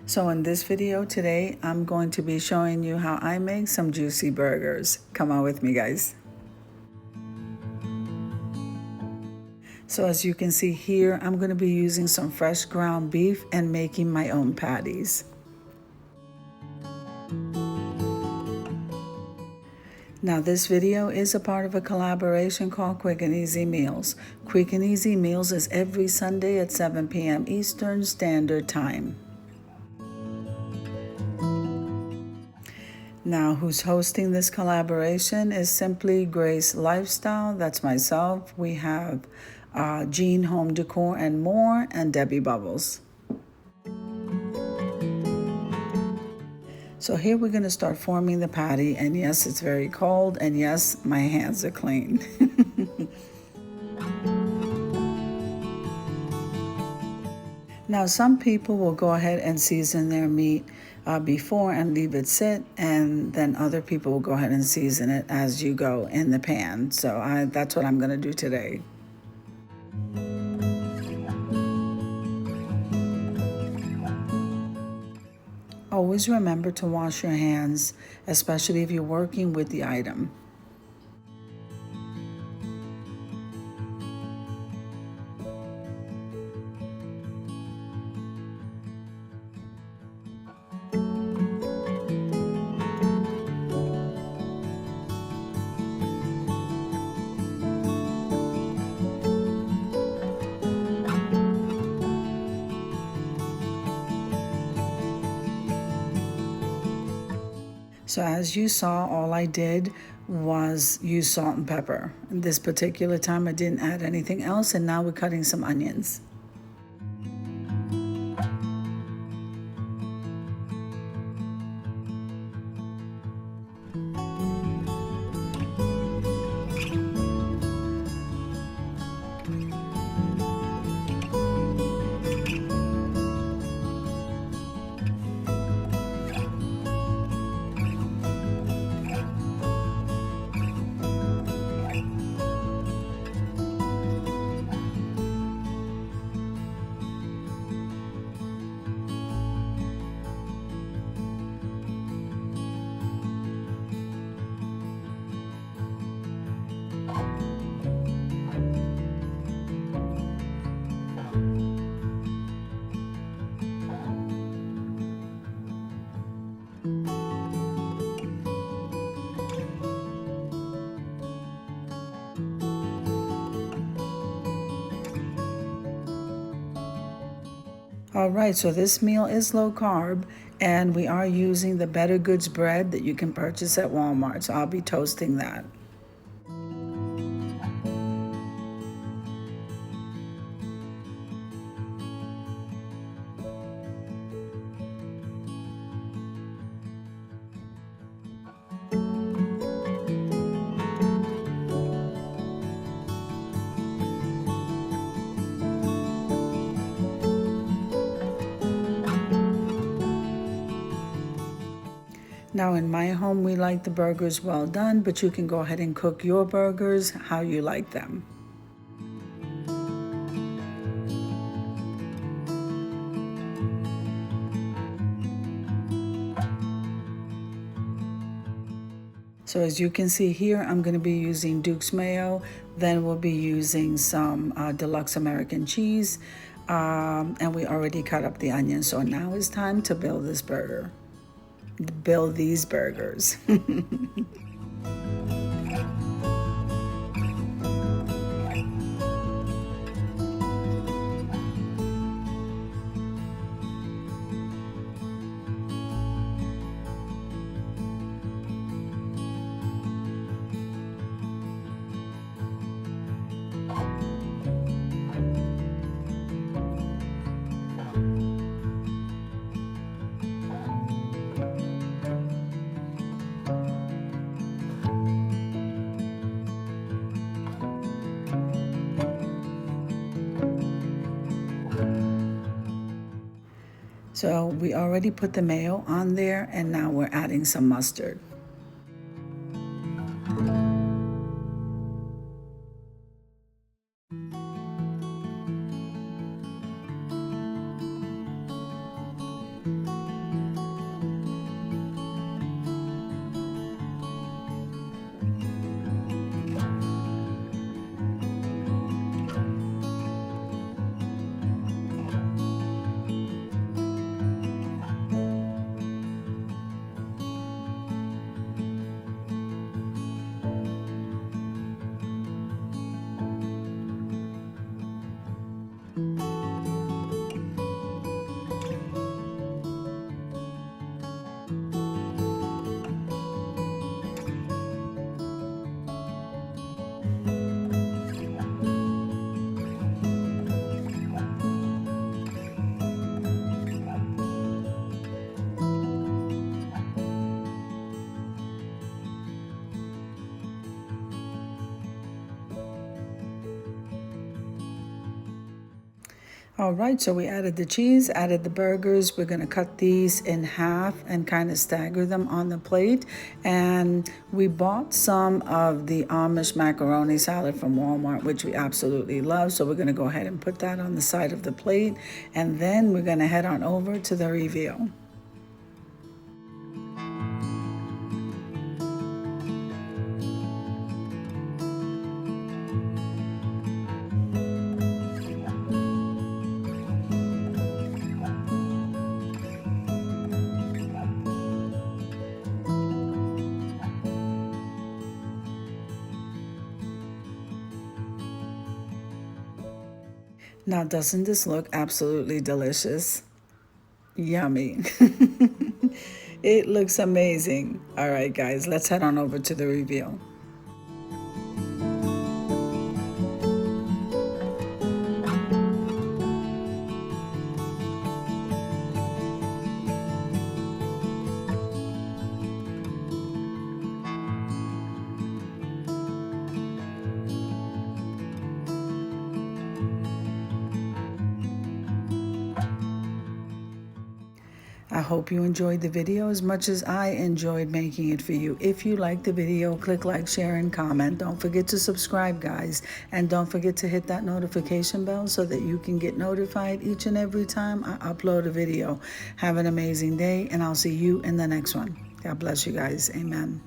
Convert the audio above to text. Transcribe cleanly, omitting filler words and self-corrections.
So in this video today, I'm going to be showing you how I make some juicy burgers. Come on with me, guys. So as you can see here, I'm going to be using some fresh ground beef and making my own patties. Now this video is a part of a collaboration called Quick and Easy Meals. Quick and Easy Meals is every Sunday at 7 p.m. Eastern Standard Time. Now, who's hosting this collaboration is Simply Grace Lifestyle. That's myself. We have Jean Home Decor and More, and Debbie Bubbles. So here we're going to start forming the patty. And yes, it's very cold. And yes, my hands are clean. Now, some people will go ahead and season their meat before and leave it sit, and then other people will go ahead and season it as you go in the pan. So that's what I'm going to do today. Always remember to wash your hands, especially if you're working with the item. So as you saw, all I did was use salt and pepper. This particular time I didn't add anything else, and now we're cutting some onions. All right, so this meal is low carb, and we are using the Better Goods bread that you can purchase at Walmart. So I'll be toasting that. Now in my home, we like the burgers well done, but you can go ahead and cook your burgers how you like them. So as you can see here, I'm going to be using Duke's mayo. Then we'll be using some deluxe American cheese. And we already cut up the onions. So now it's time to build this burger. Build these burgers. So we already put the mayo on there, and now we're adding some mustard. All right, so we added the cheese, added the burgers. We're gonna cut these in half and kind of stagger them on the plate. And we bought some of the Amish macaroni salad from Walmart, which we absolutely love. So we're gonna go ahead and put that on the side of the plate. And then we're gonna head on over to the reveal. Now, doesn't this look absolutely delicious? Yummy. It looks amazing. All right, guys, let's head on over to the reveal. I hope you enjoyed the video as much as I enjoyed making it for you. If you liked the video, click like, share, and comment. Don't forget to subscribe, guys. And don't forget to hit that notification bell so that you can get notified each and every time I upload a video. Have an amazing day, and I'll see you in the next one. God bless you guys. Amen.